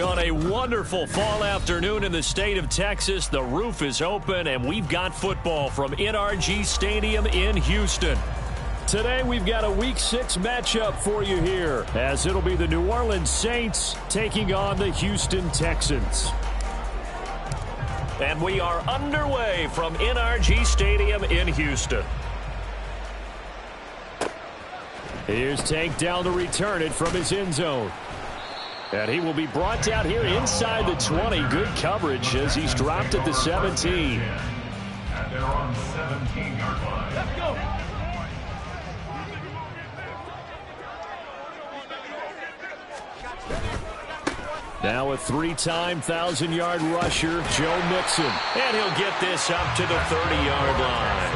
On a wonderful fall afternoon in the state of Texas, the roof is open, and we've got football from NRG Stadium in Houston. Today, we've got a Week 6 matchup for you here, as it'll be the New Orleans Saints taking on the Houston Texans. And we are underway from NRG Stadium in Houston. Here's Tank down to return it from his end zone. And he will be brought down here inside the 20. Good coverage as he's dropped at the 17. And they're on 17-yard line. Let's go. Now a three-time 1,000-yard rusher, Joe Mixon. And he'll get this up to the 30-yard line.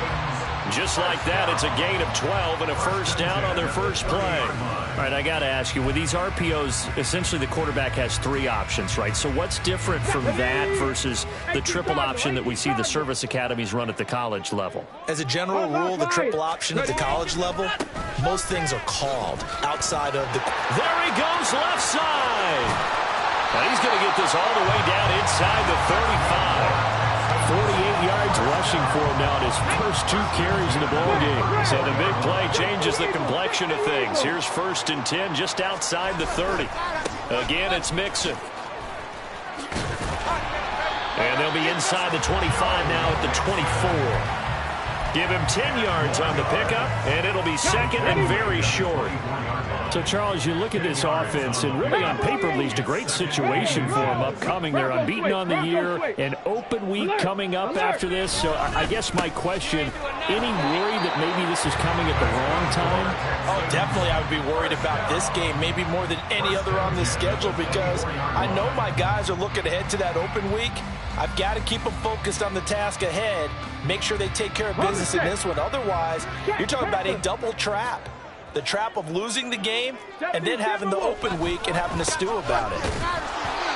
Just like that, it's a gain of 12 and a first down on their first play. All right, I got to ask you, with these RPOs, essentially the quarterback has three options, right? So what's different from that versus the triple option that we see the service academies run at the college level? As a general rule, the triple option at the college level, most things are called outside of the... There he goes, left side. And he's going to get this all the way down inside the 35. 48 yards rushing for him now in his first two carries in the ballgame. So the big play changes the complexion of things. Here's 1st and 10 just outside the 30. Again, it's Mixon. And they'll be inside the 25 now at the 24. Give him 10 yards on the pickup, and it'll be second and very short. So, Charles, you look at this offense, and really on paper, at least, a great situation for them upcoming. They're unbeaten on the year, an open week coming up after this. So I guess my question, any worry that maybe this is coming at the wrong time? Oh, definitely I would be worried about this game, maybe more than any other on this schedule, because I know my guys are looking ahead to that open week. I've got to keep them focused on the task ahead, make sure they take care of business in this one. Otherwise, you're talking about a double trap. The trap of losing the game and then having the open week and having to stew about it.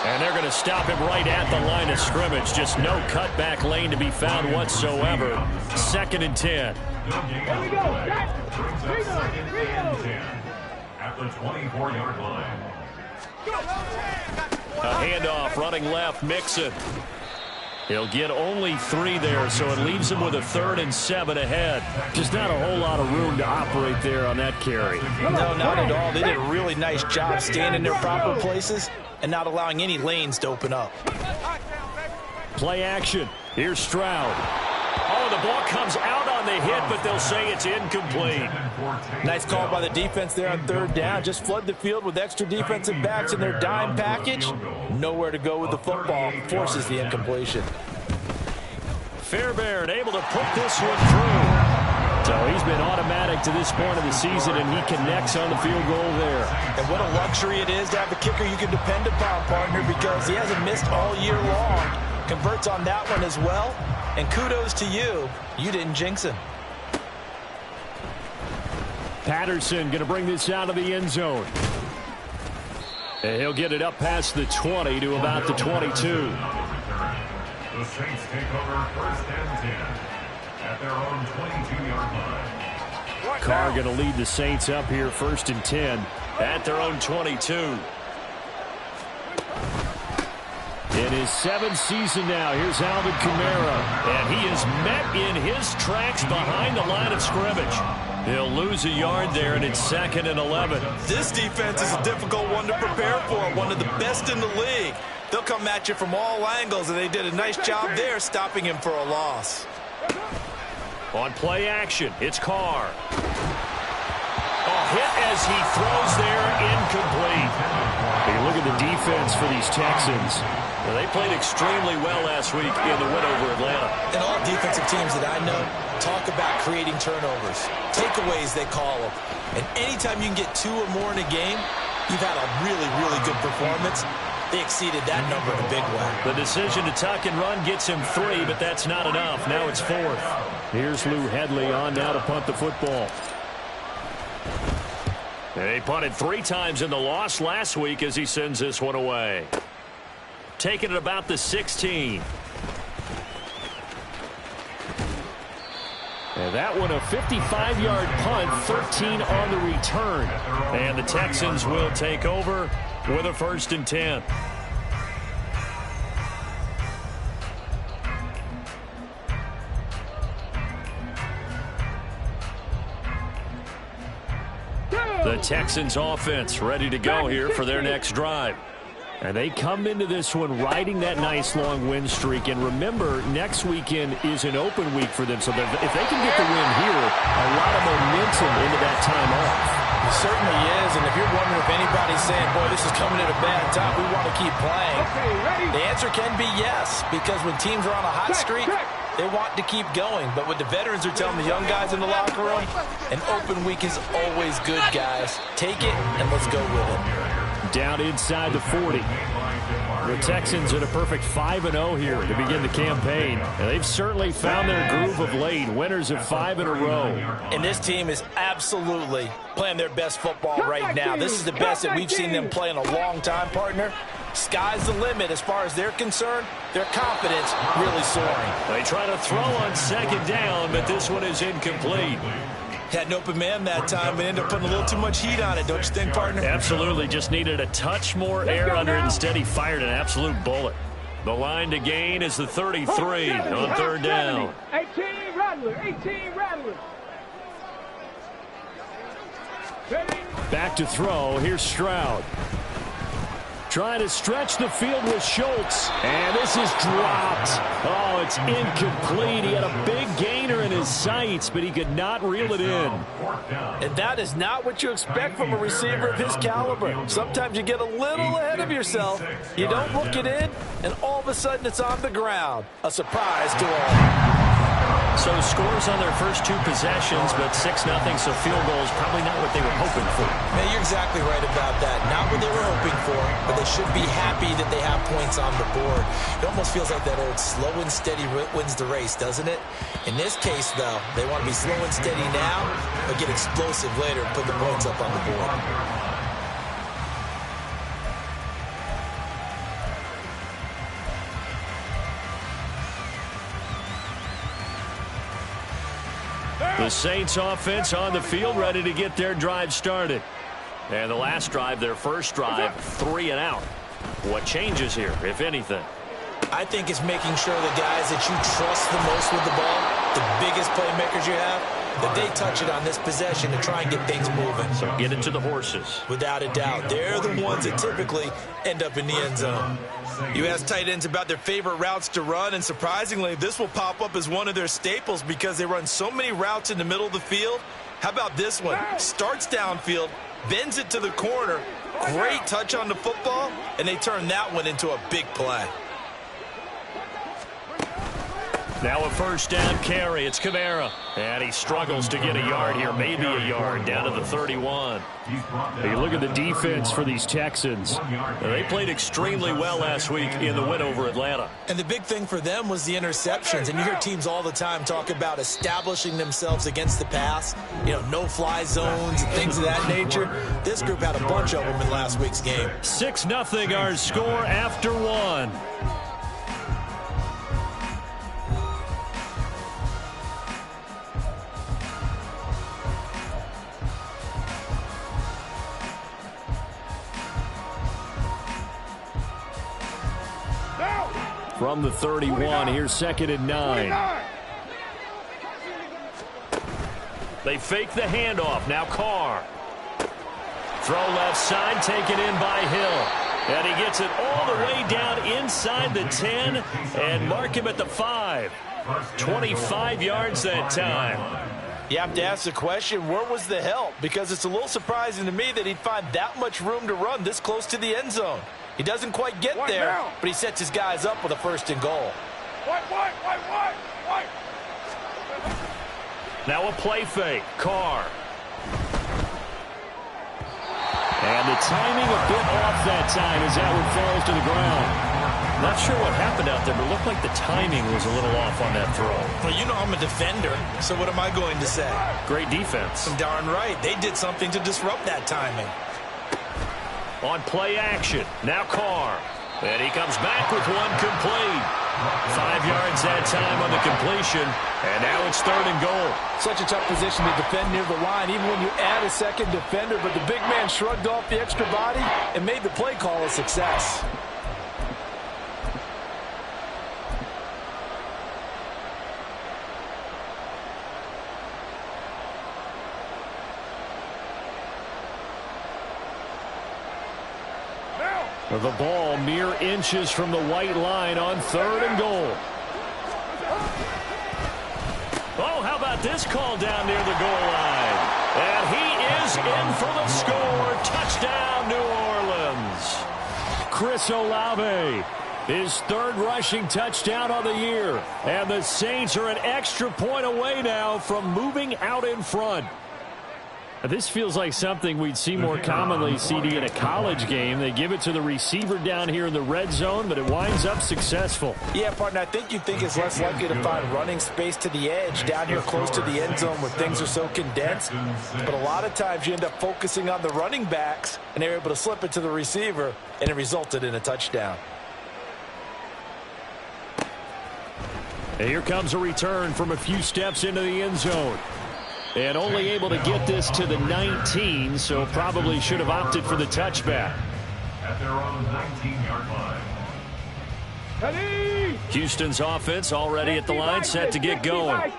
And they're going to stop him right at the line of scrimmage. Just no cutback lane to be found whatsoever. 2nd and 10. At the 24-yard line. A handoff running left, Mixon. He'll get only 3 there, so it leaves him with a 3rd and 7 ahead. Just not a whole lot of room to operate there on that carry. No, not at all. They did a really nice job staying in their proper places and not allowing any lanes to open up. Play action. Here's Stroud. Oh, the ball comes out on the hit, but they'll say it's incomplete. Nice call by the defense there on 3rd down. Just flood the field with extra defensive backs in their dime package. Nowhere to go with the football. Forces the incompletion. Fairbairn able to put this one through. So he's been automatic to this point of the season, and he connects on the field goal there. And what a luxury it is to have a kicker you can depend upon, partner, because he hasn't missed all year long. Converts on that one as well. And kudos to you. You didn't jinx him. Patterson going to bring this out of the end zone. And he'll get it up past the 20 to about the 22. The Saints take over 1st and 10 at their own 22-yard line. Carr going to lead the Saints up here 1st and 10 at their own 22. In his 7th season now, here's Alvin Kamara. And he is met in his tracks behind the line of scrimmage. He'll lose a yard there, and it's 2nd and 11. This defense is a difficult one to prepare for, one of the best in the league. They'll come at you from all angles, and they did a nice job there stopping him for a loss. On play action, it's Carr. Hit as he throws there, incomplete. Take a look at the defense for these Texans. Well, they played extremely well last week in the win over Atlanta. And all defensive teams that I know talk about creating turnovers. Takeaways, they call them. And anytime you can get 2 or more in a game, you've had a really, really good performance. They exceeded that number in a big way. The decision to tuck and run gets him 3, but that's not enough. Now it's 4th. Here's Lou Headley on now to punt the football. They punted 3 times in the loss last week as he sends this one away. Taking it about the 16. And that one a 55-yard punt, 13 on the return. And the Texans will take over with a 1st and 10. The Texans offense ready to go here for their next drive. And they come into this one riding that nice long win streak. And remember, next weekend is an open week for them. So if they can get the win here, a lot of momentum into that time off. It certainly is. And if you're wondering if anybody's saying, boy, this is coming at a bad time, we want to keep playing, the answer can be yes. Because when teams are on a hot streak, they want to keep going. But what the veterans are telling the young guys in the locker room, an open week is always good, guys. Take it and let's go with it. Down inside the 40. The Texans at a perfect 5-0 here to begin the campaign. And they've certainly found their groove of late. Winners of 5 in a row. And this team is absolutely playing their best football right now. This is the best that we've seen them play in a long time, partner. Sky's the limit as far as they're concerned. Their confidence really soaring. They try to throw on second down, but this one is incomplete. Had an open man that time, but ended up putting a little too much heat on it, don't you think, partner? Absolutely. Just needed a touch more air under it. Instead, he fired an absolute bullet. The line to gain is the 33 on third down. 18 Rattler, 18 Rattler. Back to throw. Here's Stroud. Trying to stretch the field with Schultz. And this is dropped. Oh, it's incomplete. He had a big gainer in his sights, but he could not reel it in. And that is not what you expect from a receiver of his caliber. Sometimes you get a little ahead of yourself. You don't look it in, and all of a sudden it's on the ground. A surprise to all. So scores on their first 2 possessions, but 6-0, so field goal is probably not what they were hoping for. Man, you're exactly right about that. Not what they were hoping for, but they should be happy that they have points on the board. It almost feels like that old slow and steady wins the race, doesn't it? In this case, though, they want to be slow and steady now, but get explosive later and put the points up on the board. The Saints offense on the field, ready to get their drive started. And the last drive, their first drive, 3 and out. What changes here, if anything? I think it's making sure the guys that you trust the most with the ball, the biggest playmakers you have, that they touch it on this possession to try and get things moving. So get it to the horses. Without a doubt. They're the ones that typically end up in the end zone. You ask tight ends about their favorite routes to run, and surprisingly, this will pop up as one of their staples because they run so many routes in the middle of the field. How about this one? Starts downfield, bends it to the corner, great touch on the football, and they turn that one into a big play. Now a first down carry. It's Kamara. And he struggles to get a yard here, maybe a yard, down to the 31. You look at the defense for these Texans. They played extremely well last week in the win over Atlanta. And the big thing for them was the interceptions. And you hear teams all the time talk about establishing themselves against the pass. You know, no-fly zones and things of that nature. This group had a bunch of them in last week's game. 6-0 our score after 1. From the 31, here's 2nd and 9. They fake the handoff. Now Carr. Throw left side, taken in by Hill. And he gets it all the way down inside the 10 and mark him at the 5. 25 yards that time. You have to ask the question, where was the help? Because it's a little surprising to me that he'd find that much room to run this close to the end zone. He doesn't quite get there, but he sets his guys up with a 1st and goal. Now a play fake. Carr. And the timing a bit off that time as that one falls to the ground. Not sure what happened out there, but it looked like the timing was a little off on that throw. Well, you know I'm a defender, so what am I going to say? Great defense. Darn right. They did something to disrupt that timing. On play action. Now Carr. And he comes back with one complete. 5 yards that time on the completion. And now it's 3rd and goal. Such a tough position to defend near the line, even when you add a second defender. But the big man shrugged off the extra body and made the play call a success. The ball mere inches from the white line on 3rd and goal. Oh, how about this call down near the goal line? And he is in for the score. Touchdown, New Orleans. Chris Olave, his 3rd rushing touchdown on the year. And the Saints are an extra point away now from moving out in front. This feels like something we'd see more commonly, CD, in a college game. They give it to the receiver down here in the red zone, but it winds up successful. Yeah, partner, I think you'd think it's less likely to find running space to the edge down here close to the end zone where things are so condensed. But a lot of times you end up focusing on the running backs, and they're able to slip it to the receiver, and it resulted in a touchdown. And here comes a return from a few steps into the end zone. And only able to get this to the 19, so probably should have opted for the touchback. At their own 19-yard line. Houston's offense already at the line, set to get going.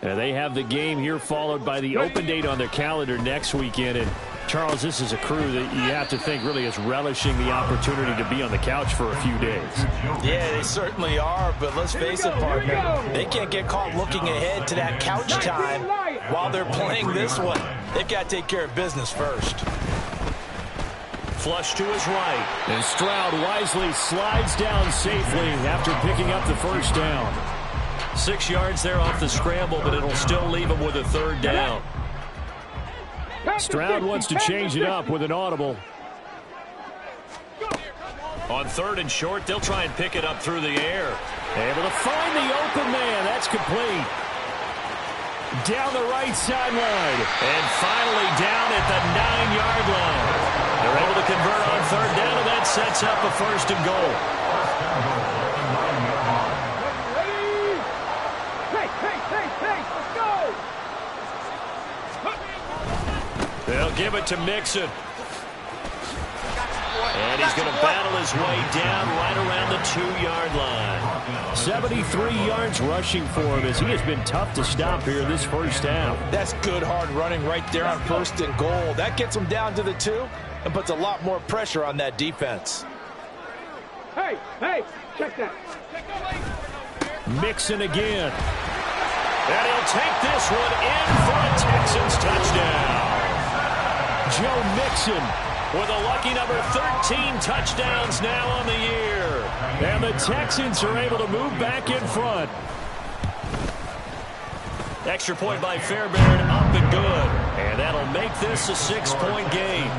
They have the game here followed by the open date on their calendar next weekend. And Charles, this is a crew that you have to think really is relishing the opportunity to be on the couch for a few days. Yeah, they certainly are, but let's face it, partner, they can't get caught looking ahead to that couch time while they're playing this one. They've got to take care of business first. Flush to his right. And Stroud wisely slides down safely after picking up the first down. 6 yards there off the scramble, but it'll still leave him with a 3rd down. Stroud wants to change it up with an audible. On 3rd and short, they'll try and pick it up through the air. Able to find the open man. That's complete. Down the right sideline. And finally down at the 9-yard line. They're able to convert on 3rd down, and that sets up a 1st and goal. They'll give it to Mixon. And he's going to battle his way down right around the 2-yard line. 73 yards rushing for him as he has been tough to stop here this first half. That's good hard running right there on 1st and goal. That gets him down to the 2 and puts a lot more pressure on that defense. Hey, check that. Mixon again. And he'll take this one in for a Texans touchdown. Joe Mixon with a lucky number 13 touchdowns now on the year. And the Texans are able to move back in front. Extra point by Fairbairn, up and good. And that'll make this a 6-point game.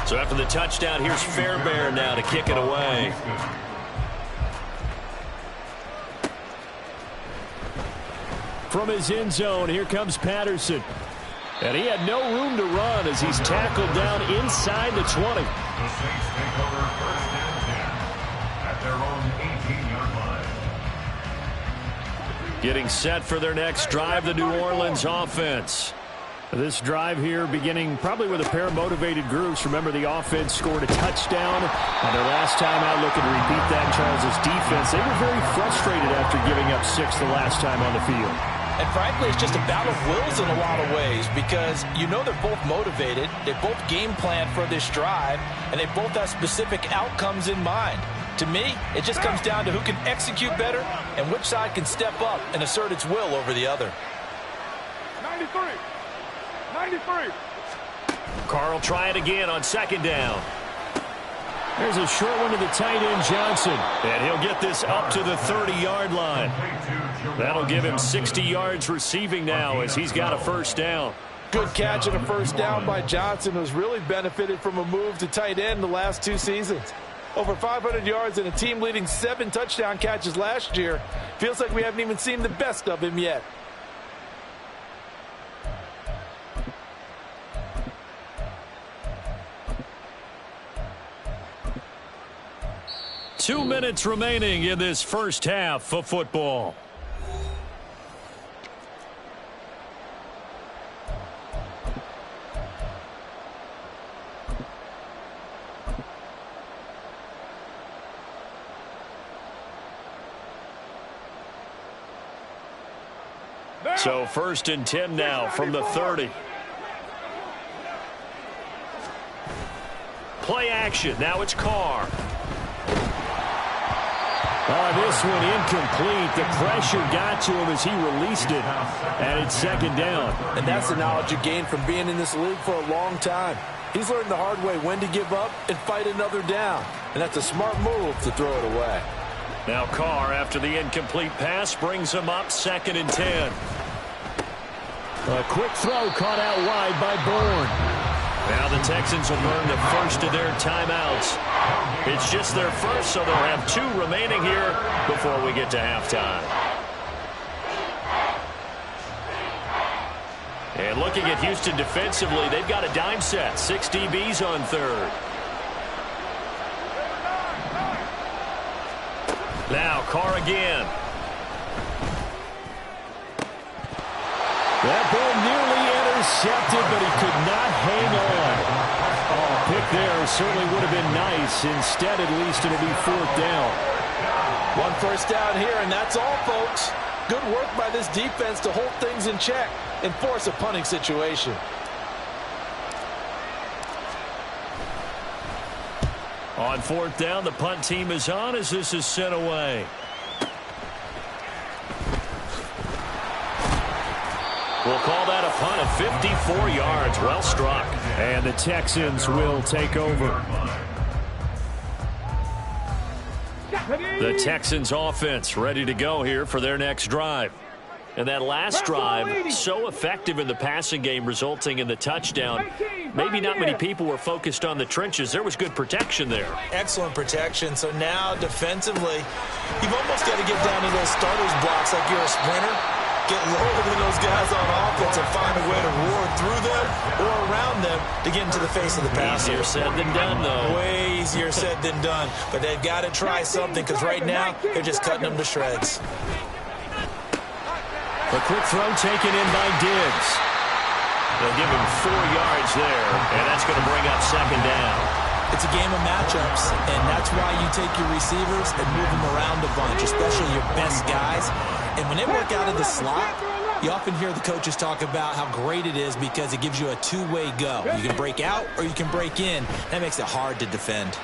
So after the touchdown, here's Fairbairn now to kick it away. From his end zone, here comes Patterson. And he had no room to run as he's tackled down inside the 20. The Saints take over 1st and 10 at their own 18-yard line. Getting set for their next drive, the New Orleans offense. This drive here beginning probably with a pair of motivated groups. Remember, the offense scored a touchdown on their last time out. Looking to repeat that. Charles's defense, they were very frustrated after giving up 6 the last time on the field. And frankly, it's just a battle of wills in a lot of ways because you know they're both motivated, they both game plan for this drive, and they both have specific outcomes in mind. To me, it just comes down to who can execute better and which side can step up and assert its will over the other. 93. Carl try it again on 2nd down. There's a short one to the tight end, Johnson. And he'll get this up to the 30-yard line. That'll give him 60 yards receiving now as he's got a 1st down. Good catch and a 1st down by Johnson, who's really benefited from a move to tight end the last 2 seasons. Over 500 yards and a team-leading 7 touchdown catches last year. Feels like we haven't even seen the best of him yet. Two minutes remaining in this first half of football. So 1st and 10 now from the 30. Play action. Now it's Carr. This one incomplete. The pressure got to him as he released it, and it's second down. And that's the knowledge you gain from being in this league for a long time. He's learned the hard way when to give up and fight another down. And that's a smart move to throw it away. Now Carr, after the incomplete pass, brings him up 2nd and 10. A quick throw caught out wide by Bourne. Now the Texans will burn the first of their timeouts. It's just their first, so they'll have 2 remaining here before we get to halftime. And looking at Houston defensively, they've got a dime set. 6 DBs on 3rd. Now Carr again. That ball nearly intercepted, but he could not hang on. Oh, pick there certainly would have been nice. Instead, at least it'll be 4th down. 1 first down here, and that's all, folks. Good work by this defense to hold things in check and force a punting situation. On 4th down, the punt team is on as this is sent away. We'll call that a punt of 54 yards. Well struck. And the Texans will take over. The Texans offense ready to go here for their next drive. And that last drive, so effective in the passing game, resulting in the touchdown. Maybe not many people were focused on the trenches. There was good protection there. Excellent protection. So now defensively, you've almost got to get down to those starters blocks like you're a sprinter. Get lower than those guys on offense and find a way to roar through them or around them to get into the face of the passer. Easier said than done, though. Way easier said than done. But they've got to try something because right now they're just cutting them to shreds. A quick throw taken in by Diggs. They'll give him 4 yards there, and that's going to bring up 2nd down. It's a game of matchups, and that's why you take your receivers and move them around a bunch, especially your best guys. And when they work out of the slot, you often hear the coaches talk about how great it is because it gives you a 2-way go. You can break out or you can break in. That makes it hard to defend.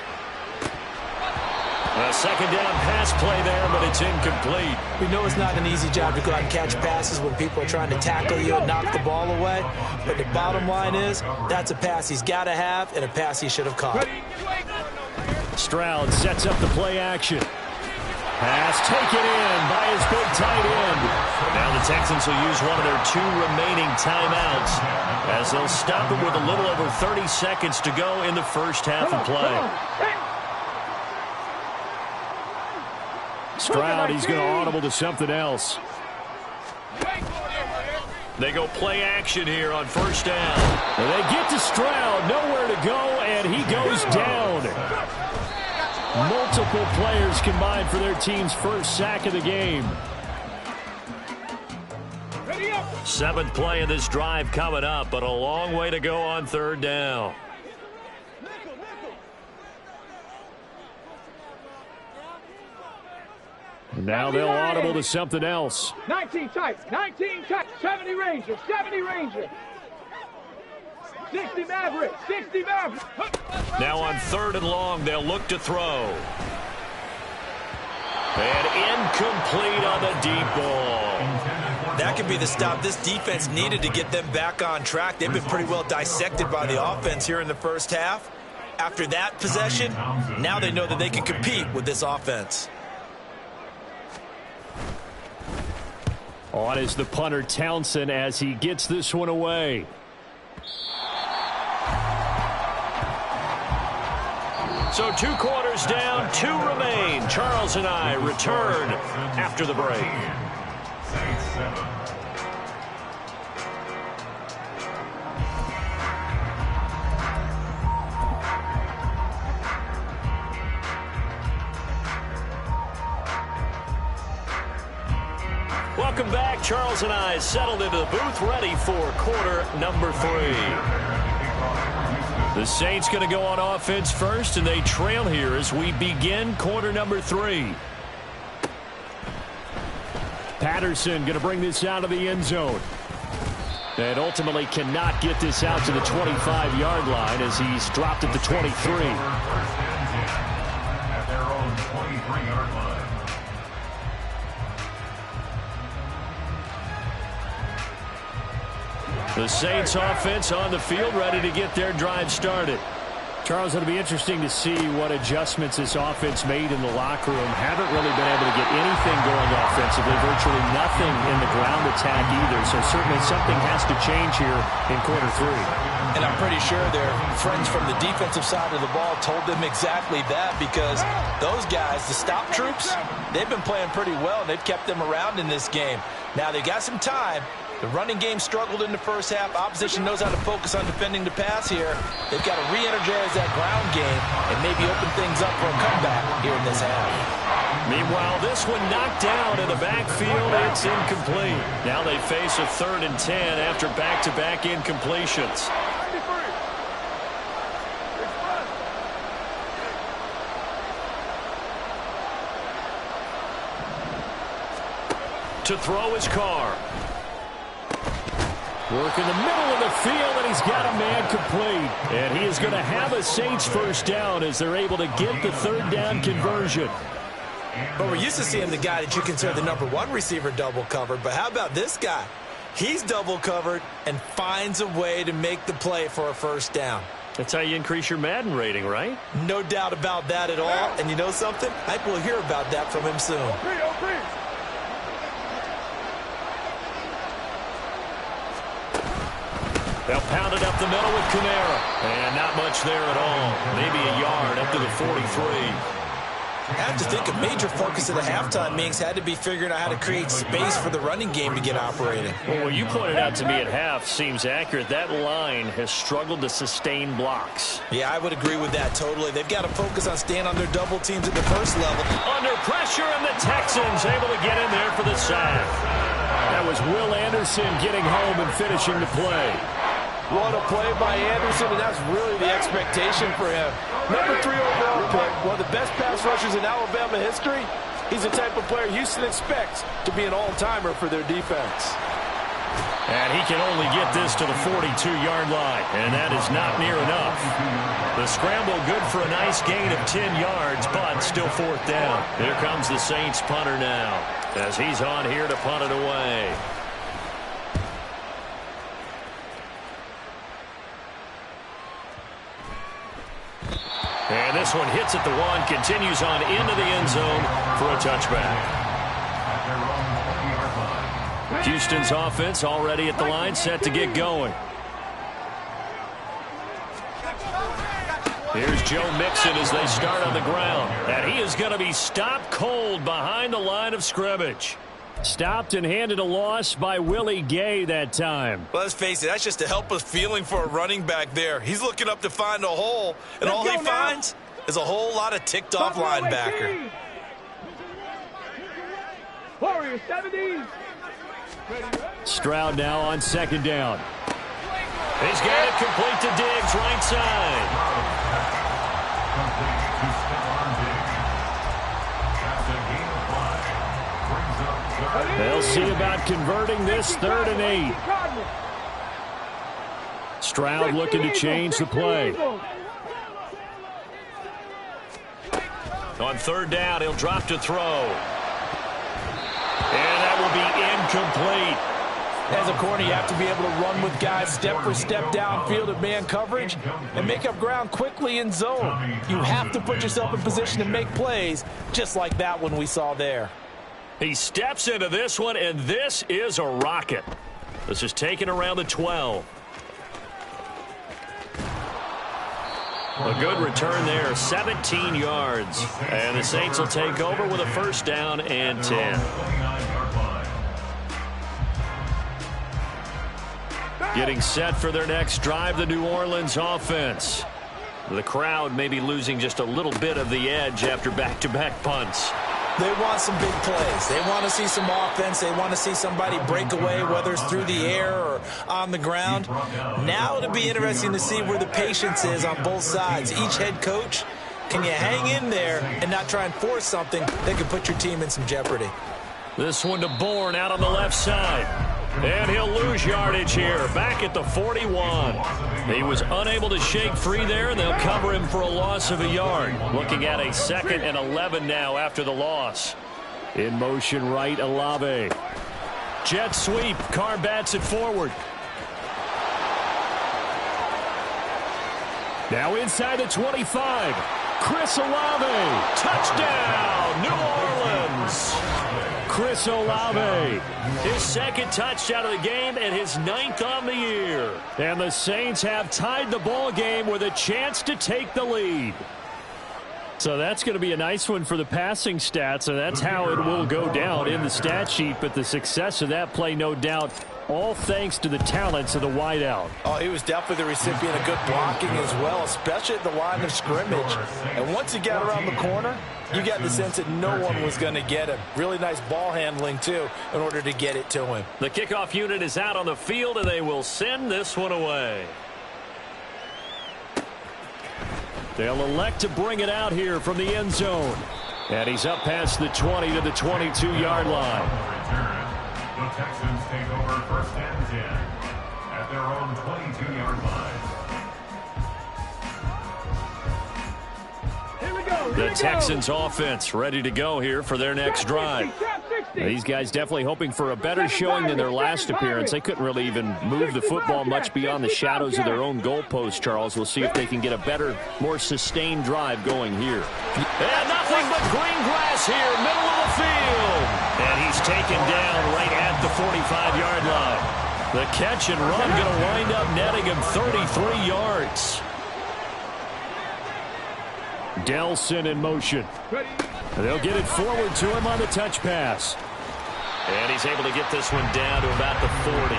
A 2nd down pass play there, but it's incomplete. We know it's not an easy job to go out and catch passes when people are trying to tackle you and knock the ball away. But the bottom line is, that's a pass he's got to have and a pass he should have caught. Stroud sets up the play action. Pass taken in by his big tight end. Now the Texans will use one of their 2 remaining timeouts as they'll stop it with a little over 30 seconds to go in the first half of play. Stroud, he's going to audible to something else. They go play action here on 1st down. And they get to Stroud, nowhere to go, and he goes down. Multiple players combined for their team's first sack of the game. 7th play of this drive coming up, but a long way to go on 3rd down. Now they'll audible to something else. 19 tight, 70 Ranger, 70 Ranger. 60 Maverick, 60 Maverick. Now on 3rd and long, they'll look to throw. And incomplete on the deep ball. That could be the stop this defense needed to get them back on track. They've been pretty well dissected by the offense here in the first half. After that possession, now they know that they can compete with this offense. On is the punter Townsend as he gets this one away. So 2 quarters down, 2 remain. Charles and I return after the break. Welcome back. Charles and I settled into the booth, ready for quarter number 3. The Saints going to go on offense first, and they trail here as we begin quarter number 3. Patterson going to bring this out of the end zone. And ultimately cannot get this out to the 25-yard line as he's dropped at the 23. At their own 23-yard line. The Saints offense on the field, ready to get their drive started. Charles, it'll be interesting to see what adjustments this offense made in the locker room. Haven't really been able to get anything going offensively, virtually nothing in the ground attack either. So certainly something has to change here in quarter three. And I'm pretty sure their friends from the defensive side of the ball told them exactly that, because those guys, the stop troops, they've been playing pretty well. They've kept them around in this game. Now they got some time. The running game struggled in the first half. Opposition knows how to focus on defending the pass here. They've got to re-energize that ground game and maybe open things up for a comeback here in this half. Meanwhile, this one knocked down in the backfield. It's incomplete. Now they face a 3rd and 10 after back-to-back incompletions. To throw his car. Work in the middle of the field, and he's got a man complete. And he is going to have a Saints first down as they're able to get the 3rd down conversion. But we're used to seeing the guy that you consider the #1 receiver double covered. But how about this guy? He's double covered and finds a way to make the play for a first down. That's how you increase your Madden rating, right? No doubt about that at all. And you know something? I think we'll hear about that from him soon. They'll pound it up the middle with Kamara. And not much there at all. Maybe a yard up to the 43. I have to think a major focus of the halftime meetings had to be figuring out how to create space for the running game to get operating. Well, what you pointed out to me at half seems accurate. That line has struggled to sustain blocks. Yeah, I would agree with that totally. They've got to focus on staying on their double teams at the first level. Under pressure, and the Texans able to get in there for the sack. That was Will Anderson getting home and finishing the play. What a play by Anderson, and that's really the expectation for him. #3 overall pick, one of the best pass rushers in Alabama history. He's the type of player Houston expects to be an all-timer for their defense. And he can only get this to the 42-yard line, and that is not near enough. The scramble good for a nice gain of 10 yards, but still 4th down. Here comes the Saints punter now, as he's on here to punt it away. And this one hits at the 1, continues on into the end zone for a touchback. Houston's offense already at the line, set to get going. Here's Joe Mixon as they start on the ground. And he is going to be stopped cold behind the line of scrimmage. Stopped and handed a loss by Willie Gay that time. Well, let's face it, that's just a helpless feeling for a running back there. He's looking up to find a hole, and all he finds is a whole lot of ticked-off linebacker. Warriors 70. Stroud now on 2nd down. He's got it complete to Diggs, right side. They'll see about converting this 3rd and 8. Stroud looking to change the play. On 3rd down, he'll drop to throw. And that will be incomplete. As a corner, you have to be able to run with guys step for step downfield at man coverage and make up ground quickly in zone. You have to put yourself in position to make plays just like that one we saw there. He steps into this one, and this is a rocket. This is taken around the 12. A good return there, 17 yards. And the Saints will take over with a 1st down and 10. Getting set for their next drive, the New Orleans offense. The crowd may be losing just a little bit of the edge after back-to-back punts. They want some big plays. They want to see some offense. They want to see somebody break away, whether it's through the air or on the ground. Now it'll be interesting to see where the patience is on both sides. Each head coach, can you hang in there and not try and force something that could put your team in some jeopardy? This one to Bourne out on the left side. And he'll lose yardage here, back at the 41. He was unable to shake free there, and they'll cover him for a loss of a yard. Looking at a 2nd and 11 now after the loss. In motion right, Olave. Jet sweep, Carr bats it forward. Now inside the 25. Chris Olave, touchdown, New Orleans. Chris Olave, his 2nd touchdown of the game and his 9th on the year. And the Saints have tied the ball game with a chance to take the lead. So that's going to be a nice one for the passing stats, and that's how it will go down in the stat sheet. But the success of that play, no doubt, all thanks to the talents of the wideout. Oh, he was definitely the recipient of good blocking as well, especially at the line of scrimmage. And once he got around the corner, you got the sense that no one was going to get him. Really nice ball handling, too, in order to get it to him. The kickoff unit is out on the field, and they will send this one away. They'll elect to bring it out here from the end zone. And he's up past the 20 to the 22-yard line. The Texans take over 1st and 10 at their own 22-yard line. The Texans offense ready to go here for their next drive. These guys definitely hoping for a better showing than their last appearance. They couldn't really even move the football much beyond the shadows of their own goalpost, Charles. We'll see if they can get a better, more sustained drive going here. And nothing but green grass here, middle of the field. And he's taken down right at the 45-yard line. The catch and run going to wind up netting him 33 yards. Delson in motion. They'll get it forward to him on the touch pass. And he's able to get this one down to about the 40.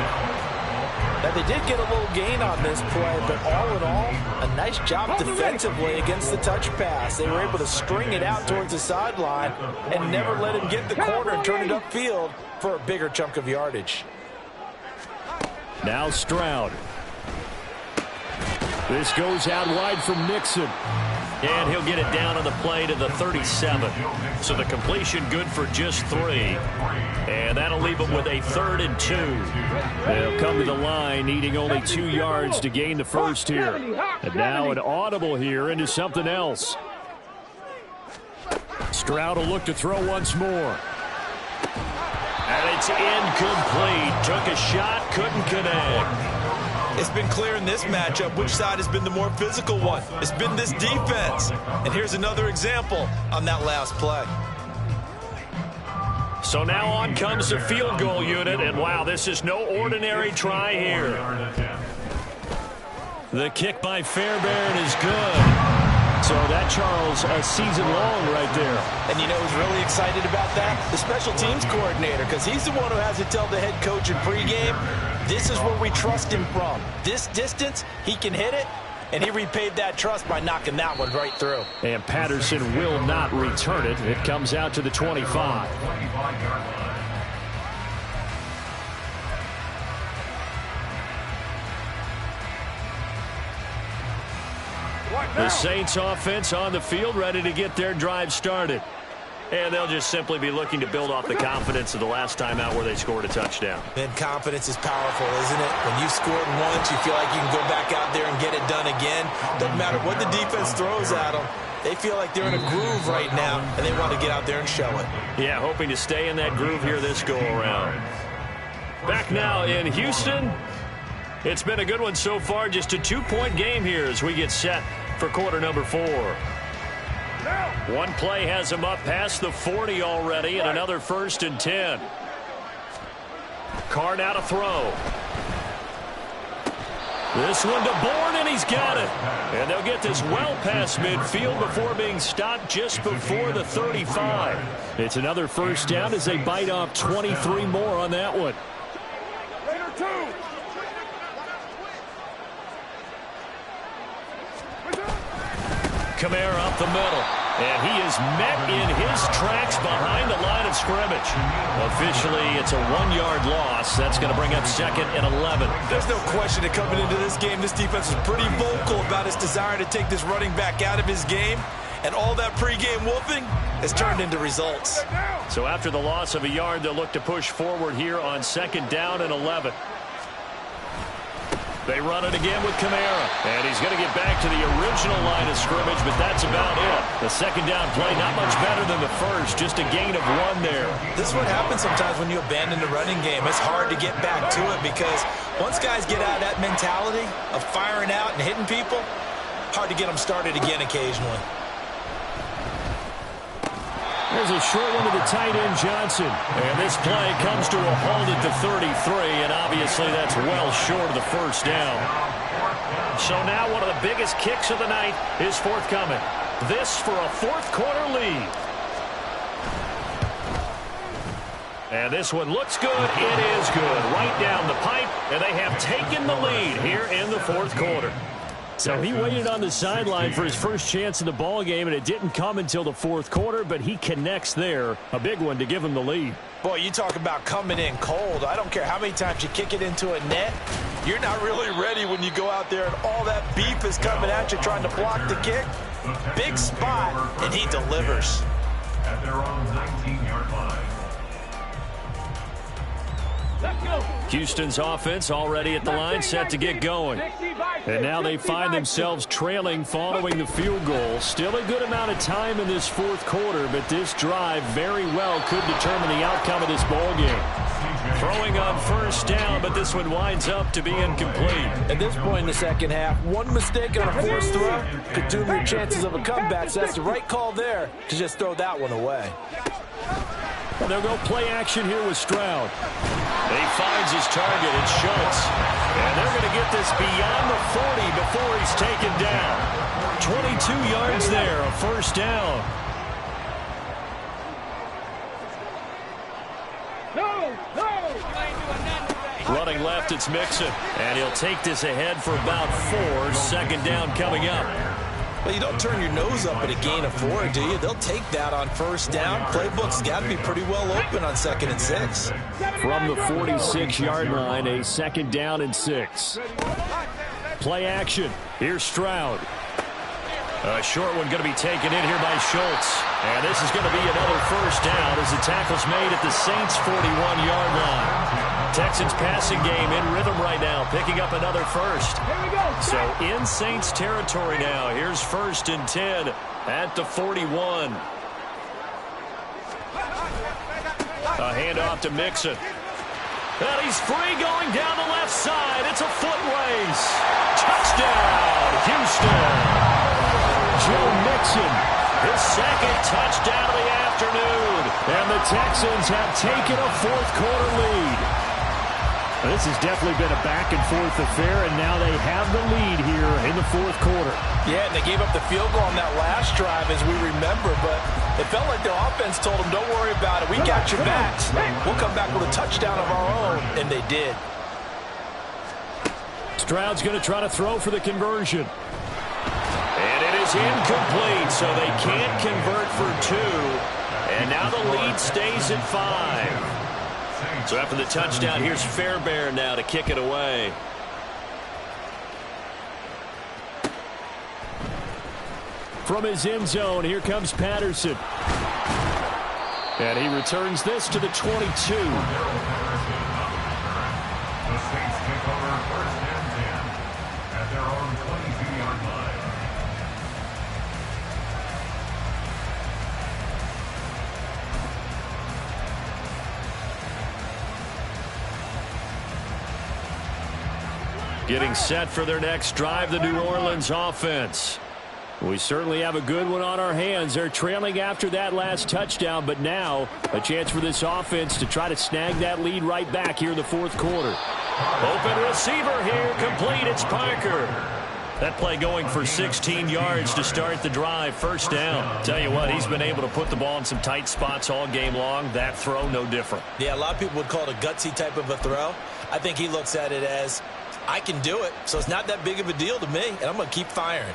Now, they did get a little gain on this play, but all in all, a nice job defensively against the touch pass. They were able to string it out towards the sideline and never let him get the corner and turn it upfield for a bigger chunk of yardage. Now Stroud. This goes out wide from Nixon. And he'll get it down on the play to the 37. So the completion good for just 3. And that'll leave them with a 3rd and 2. They'll come to the line needing only 2 yards to gain the first here. And now an audible here into something else. Stroud will look to throw once more. And it's incomplete. Took a shot, couldn't connect. It's been clear in this matchup which side has been the more physical one. It's been this defense. And here's another example on that last play. So now on comes the field goal unit. And wow, this is no ordinary try here. The kick by Fairbairn is good. So that, Charles, a season long right there. And you know who's really excited about that? The special teams coordinator, because he's the one who has to tell the head coach in pregame, this is where we trust him from. This distance, he can hit it, and he repaid that trust by knocking that one right through. And Patterson will not return it. It comes out to the 25. The Saints offense on the field ready to get their drive started. And they'll just simply be looking to build off the confidence of the last time out where they scored a touchdown. And confidence is powerful, isn't it? When you've scored once, you feel like you can go back out there and get it done again. Doesn't matter what the defense throws at them. They feel like they're in a groove right now, and they want to get out there and show it. Yeah, hoping to stay in that groove here this go-around. Back now in Houston. It's been a good one so far. Just a 2-point game here as we get set for quarter number 4. One play has him up past the 40 already, and another 1st and 10. Carr now to throw. This one to Bourne, and he's got it. And they'll get this well past midfield before being stopped just before the 35. It's another 1st down as they bite off 23 more on that one. Kamara up the middle. And he is met in his tracks behind the line of scrimmage. Officially, it's a 1-yard loss. That's going to bring up 2nd and 11. There's no question that coming into this game, this defense is pretty vocal about its desire to take this running back out of his game. And all that pregame wolfing has turned into results. So after the loss of a yard, they'll look to push forward here on 2nd down and 11. They run it again with Kamara. And he's going to get back to the original line of scrimmage, but that's about it. The 2nd down play, not much better than the first. Just a gain of 1 there. This is what happens sometimes when you abandon the running game. It's hard to get back to it because once guys get out of that mentality of firing out and hitting people, hard to get them started again occasionally. There's a short one to the tight end, Johnson. And this play comes to a halt at the 33, and obviously that's well short of the 1st down. So now one of the biggest kicks of the night is forthcoming. This for a 4th quarter lead. And this one looks good. It is good. Right down the pipe, and they have taken the lead here in the 4th quarter. So he waited on the sideline for his first chance in the ball game, and it didn't come until the 4th quarter, but he connects there. A big one to give him the lead. Boy, you talk about coming in cold. I don't care how many times you kick it into a net. You're not really ready when you go out there and all that beef is coming at you trying to block the kick. Big spot, and he delivers. At their own 19-yard line. Houston's offense already at the line, set to get going. And now they find themselves trailing following the field goal. Still a good amount of time in this 4th quarter, but this drive very well could determine the outcome of this ball game. Throwing on 1st down, but this one winds up to be incomplete. At this point in the 2nd half, one mistake on a forced throw could doom your chances of a comeback, so that's the right call there to just throw that one away. They'll go play action here with Stroud. He finds his target, it's Schultz. And they're going to get this beyond the 40 before he's taken down. 22 yards there, a 1st down. Running left, it's Mixon. And he'll take this ahead for about 4. 2nd down coming up. Well, you don't turn your nose up at a gain of 4, do you? They'll take that on 1st down. Playbook's got to be pretty well open on 2nd and 6. From the 46-yard line, a 2nd down and 6. Play action. Here's Stroud. A short one going to be taken in here by Schultz. And this is going to be another 1st down as the tackle's made at the Saints' 41-yard line. Texans passing game in rhythm right now, picking up another 1st. So in Saints territory now. Here's 1st and 10 at the 41. A handoff to Mixon. And he's free going down the left side. It's a foot race. Touchdown, Houston. Joe Mixon, his 2nd touchdown of the afternoon. And the Texans have taken a 4th quarter lead. This has definitely been a back-and-forth affair, and now they have the lead here in the 4th quarter. Yeah, and they gave up the field goal on that last drive, as we remember, but it felt like their offense told them, don't worry about it. We got your backs. We'll come back with a touchdown of our own, and they did. Stroud's going to try to throw for the conversion. And it is incomplete, so they can't convert for 2. And now the lead stays at 5. So after the touchdown, here's Fairbairn now to kick it away. From his end zone, here comes Patterson. And he returns this to the 22. The Saints take over 1st and 10 at their own 22-yard line. Getting set for their next drive, the New Orleans offense. We certainly have a good one on our hands. They're trailing after that last touchdown, but now a chance for this offense to try to snag that lead right back here in the 4th quarter. Open receiver here, complete, it's Parker. That play going for 16 yards to start the drive, 1st down. Tell you what, he's been able to put the ball in some tight spots all game long. That throw, no different. Yeah, a lot of people would call it a gutsy type of a throw. I think he looks at it as, I can do it, so it's not that big of a deal to me, and I'm going to keep firing.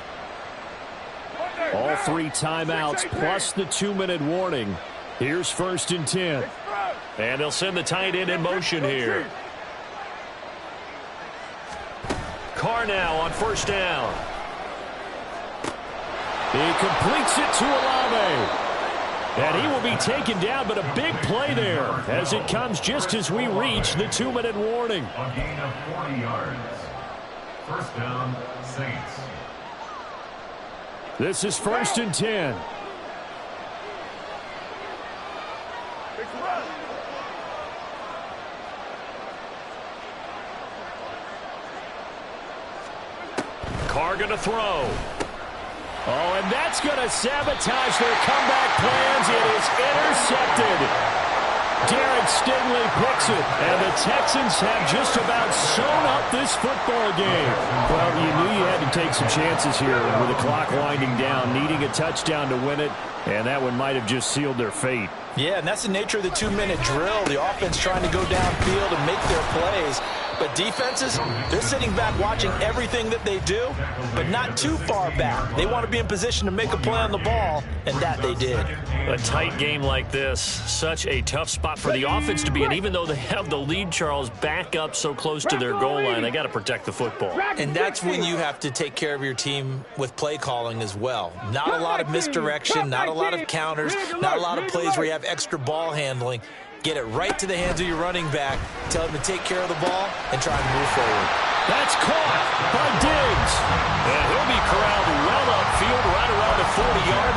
All 3 timeouts plus the 2-minute warning. Here's 1st and 10. And they'll send the tight end in motion here. Carr now on 1st down. He completes it to Olave. And he will be taken down, but a big play there as it comes just as we reach the 2-minute warning. A gain of 40 yards. First down, Saints. This is 1st and 10. Carr going to throw. Oh, and that's going to sabotage their comeback plans. It is intercepted. Derek Stingley picks it, and the Texans have just about sewn up this football game. Well, you knew you had to take some chances here with the clock winding down, needing a touchdown to win it, and that one might have just sealed their fate. Yeah, and that's the nature of the 2-minute drill. The offense trying to go downfield and make their plays. But defenses, they're sitting back watching everything that they do, but not too far back. They want to be in position to make a play on the ball, and that they did. A tight game like this, such a tough spot for the offense to be in. Even though they have the lead, Charles, back up so close to their goal line, they got to protect the football. And that's when you have to take care of your team with play calling as well. Not a lot of misdirection, not a lot of counters, not a lot of plays where you have extra ball handling. Get it right to the hands of your running back, tell him to take care of the ball, and try and move forward. That's caught by Diggs. And he'll be corralled well upfield right around the 40-yard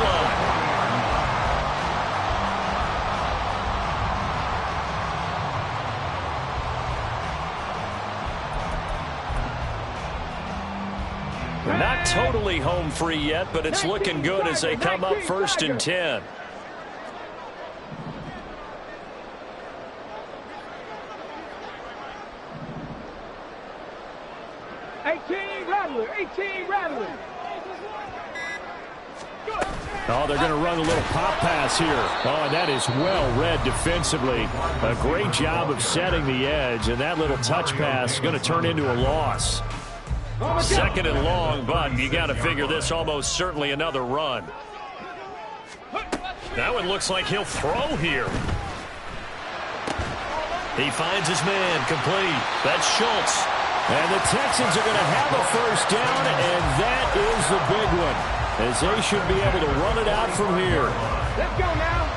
line. Not totally home free yet, but it's looking good as they come up 1st and 10. Oh, they're going to run a little pop pass here. Oh, and that is well read defensively. A great job of setting the edge, and that little touch pass is going to turn into a loss. 2nd and long, but you got to figure this almost certainly another run. That one looks like he'll throw here. He finds his man, complete. That's Schultz. And the Texans are going to have a 1st down, and that is the big one, as they should be able to run it out from here. Let's go now.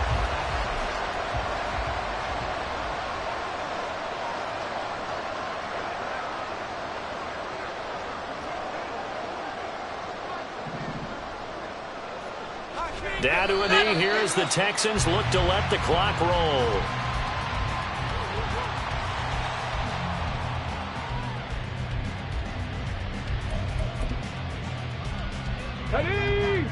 Down to a knee here as the Texans look to let the clock roll. Ready?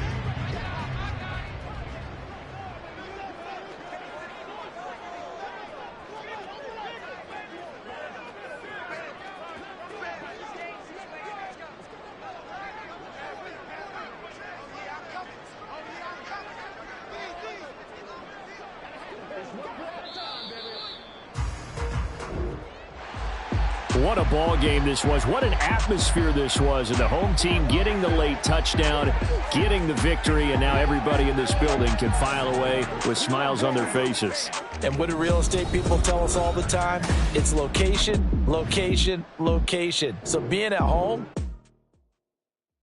What a ball game this was. What an atmosphere this was. And the home team getting the late touchdown, getting the victory, and now everybody in this building can file away with smiles on their faces. And what do real estate people tell us all the time? It's location, location, location. So being at home